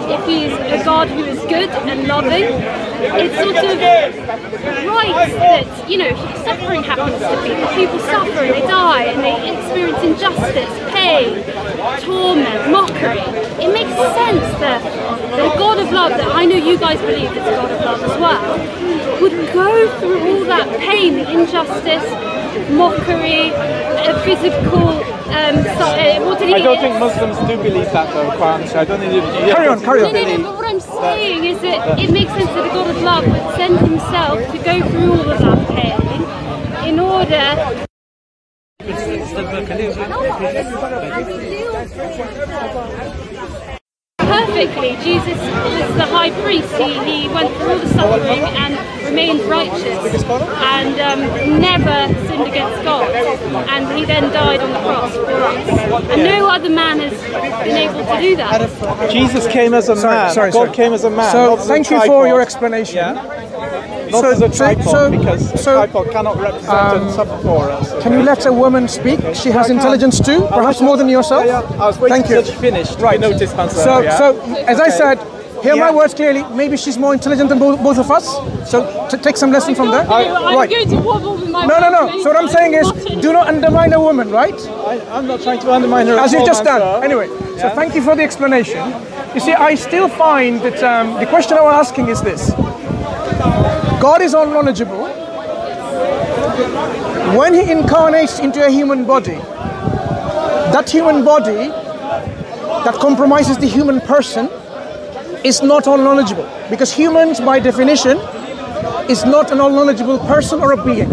if he's a God who is good and loving, it's sort of right that, you know, suffering happens to people. People suffer and they die and they experience injustice, pain, torment, mockery. It makes sense that the God of love, that I know you guys believe is a God of love as well, would go through all that pain, the injustice, mockery, physical. What did he I don't think Muslims do believe that though, quite I don't think Carry on. No, but what I'm saying is that it makes sense that the God of love would send himself to go through all of that pain in order. Perfectly, Jesus is the high priest. He went through all the suffering and remained righteous and never sinned against God, and he then died on the cross for us, and no other man has been able to do that. Jesus came as a man. God came as a man. So thank you for your explanation. Yeah? Not as a tripod, because a tripod cannot represent and suffer for us. Okay? Can you let a woman speak? She has intelligence too, perhaps more than yourself. Yeah, I was waiting until she finished. Right. Notice, Mansur. So as I said, hear my words clearly. Maybe she's more intelligent than both of us. So take some lesson from there. I'm going to wobble with my No. So what I'm saying is, do not undermine a woman, right? I'm not trying to undermine her. As you've just done. Anyway, so thank you for the explanation. You see, I still find that the question I was asking is this. God is all knowledgeable. When he incarnates into a human body, that human body that compromises the human person is not all knowledgeable, because humans by definition is not an all knowledgeable person or a being.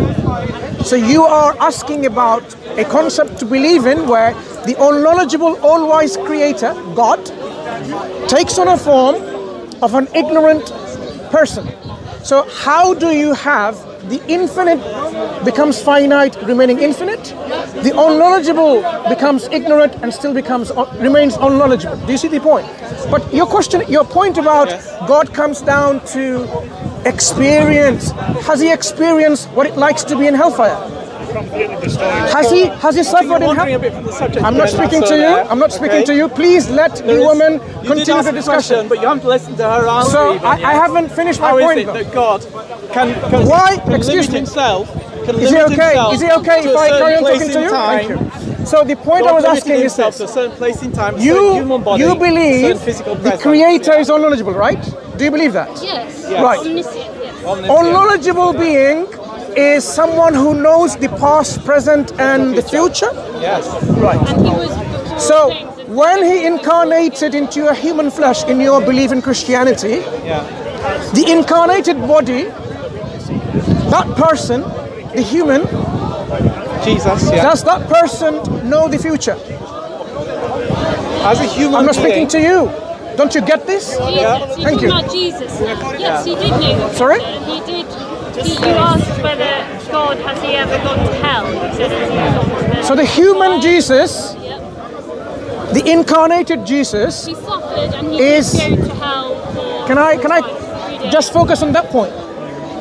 So you are asking about a concept to believe in where the all knowledgeable, all wise creator, God, takes on a form of an ignorant person. So how do you have the infinite becomes finite, remaining infinite? The unknowledgeable becomes ignorant and still remains unknowledgeable. Do you see the point? But your point about God comes down to experience. Has he experienced what it likes to be in hellfire? Has he suffered in hell? I'm not speaking to you. I'm not speaking to you. Please let the woman continue the discussion. But you haven't listened to her answer. So I haven't finished my point. How is it that God can Excuse me. himself? Is it okay if I carry on talking to you? Thank you. So the point I was asking is this. To a certain place in time, you believe the Creator is unknowledgeable, right? Do you believe that? Yes. Right. Omniscient, yes. Unknowledgeable being is someone who knows the past, present, and the future? Yes. Right. And he was so, when he incarnated into a human flesh in your belief in Christianity, the incarnated body, that person, the human, Jesus, does that person know the future? As a human I'm not speaking to you. Don't you get this? Thank you. About Jesus. Yes, he did know. Sorry? He did. You asked whether God has he ever gone to hell. He said has he gone to so the human Jesus, the incarnated Jesus, he suffered and he did go to hell for Can I just focus on that point?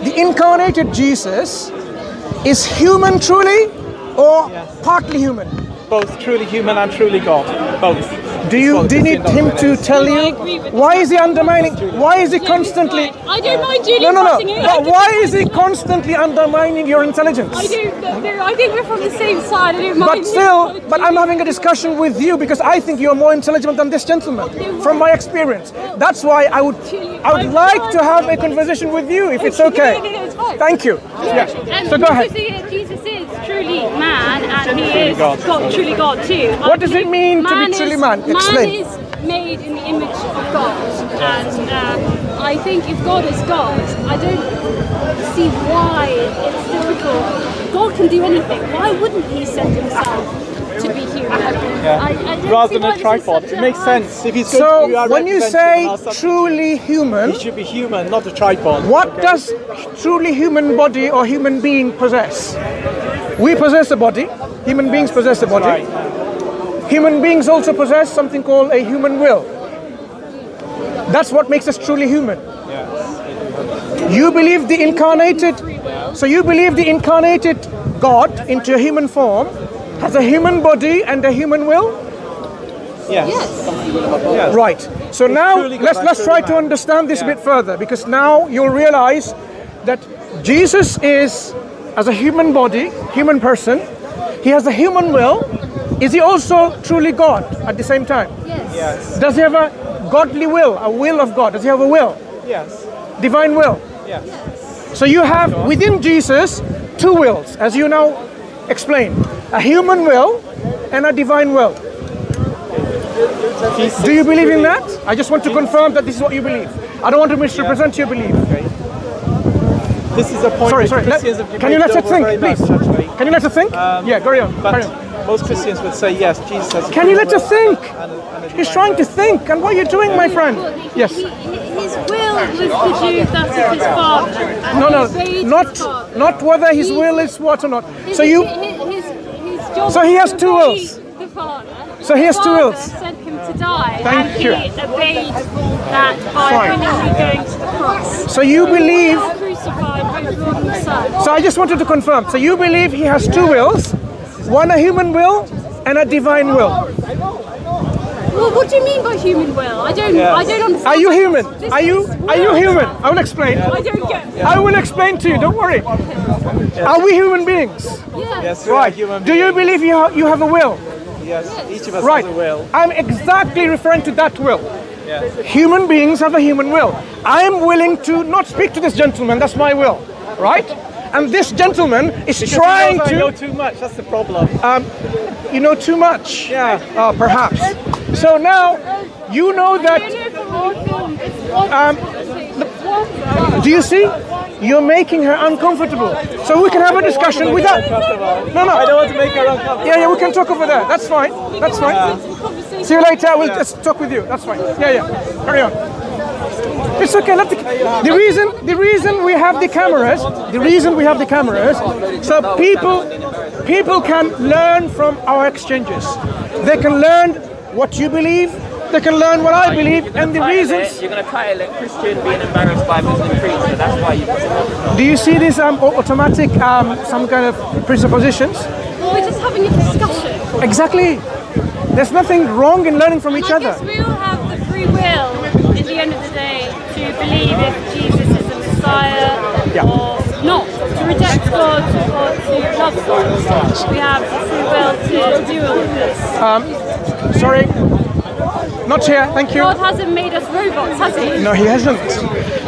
The incarnated Jesus is human truly or partly human? Both truly human and truly God. Both. Do you need him to tell you why is he undermining? Why is he constantly? I don't mind you. No. But why is he constantly undermining your intelligence? I don't know. I think we're from the same side. I don't mind. But still, I'm having a discussion with you because I think you're more intelligent than this gentleman, from my experience. That's why I would like to have a conversation with you if it's okay. No, it's fine. Thank you. So go ahead. Jesus is truly man and he is truly God too. What does it mean to be truly man? Explain. Man is made in the image of God, and I think if God is God, I don't see why it's difficult. God can do anything. Why wouldn't he send himself to be human? Rather than a tripod. It makes sense. If he's so when you say truly human, he should be human, not a tripod. What does truly human body or human being possess? We possess a body. Human beings possess a body. Right. Human beings also possess something called a human will. That's what makes us truly human. Yes. You believe the incarnated, so you believe the incarnated God into a human form has a human body and a human will? Yes. Yes. Right. So now let's try to understand this a bit further, because now you'll realize that Jesus is, as a human body, human person, he has a human will. Is he also truly God at the same time? Yes. Does he have a godly will, a will of God? Does he have a will? Yes. Divine will? Yes. So you have within Jesus two wills, as you now explained, a human will and a divine will. Do you believe in that? I just want to confirm that this is what you believe. I don't want to misrepresent your belief. Okay. This is a point. Sorry. Can you let us think, please? Can you let us think? Yeah, carry on. But most Christians would say yes, Jesus has. Can you let us think? He's trying to think, and what are you doing, my friend? Yes. His will was to do that of his father. No, not whether his will is what or not. So you. His job. So he has two wills. The father. So he has two wills. Sent him to die. Thank you. And he obeyed that by willingly going to the cross. So you believe. Crucified both Lord and the Son. So I just wanted to confirm. So you believe he has two wills, one a human will and a divine will. Well, what do you mean by human will? I don't understand. Are you human? Are you human? I will explain. I don't get. I will explain to you. Don't worry. Are we human beings? Yeah. Yes, we are Right. human Do you believe you have a will? Yes, each of us Right. has a will. I'm exactly referring to that will. Yes. Human beings have a human will. I am willing to not speak to this gentleman. That's my will, right? And this gentleman is trying I to. know too much. That's the problem. You know too much. Yeah. Perhaps. So now you know that. Do you see? You're making her uncomfortable. So we can have a discussion without. No. I don't want to make her uncomfortable. Yeah, we can talk over there. That's fine. That's fine. See you later. We'll just talk with you. That's fine. Yeah. Carry on. It's okay. The reason we have the cameras. So people can learn from our exchanges. They can learn what you believe. They can learn what I believe, and the reasons. You're going to title it Christian being embarrassed by Muslim preacher. That's why you put it up. Do you see this automatic some kind of presuppositions? Well, we're just having a discussion. Exactly. There's nothing wrong in learning from each I other. guess we all have the free will at the end of the day to believe if Jesus is the Messiah or not, to reject God or to love God. We have the free will to do all of this. Sorry. Not here, thank you. God hasn't made us robots, has he? No, he hasn't.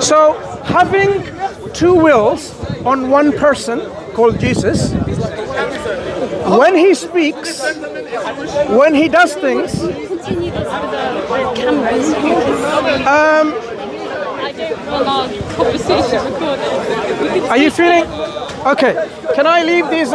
So, having two wills on one person called Jesus, when he speaks, when he does things. Continue this with the cameras. I don't want our conversation recorded. Are you feeling? Okay. Can I leave these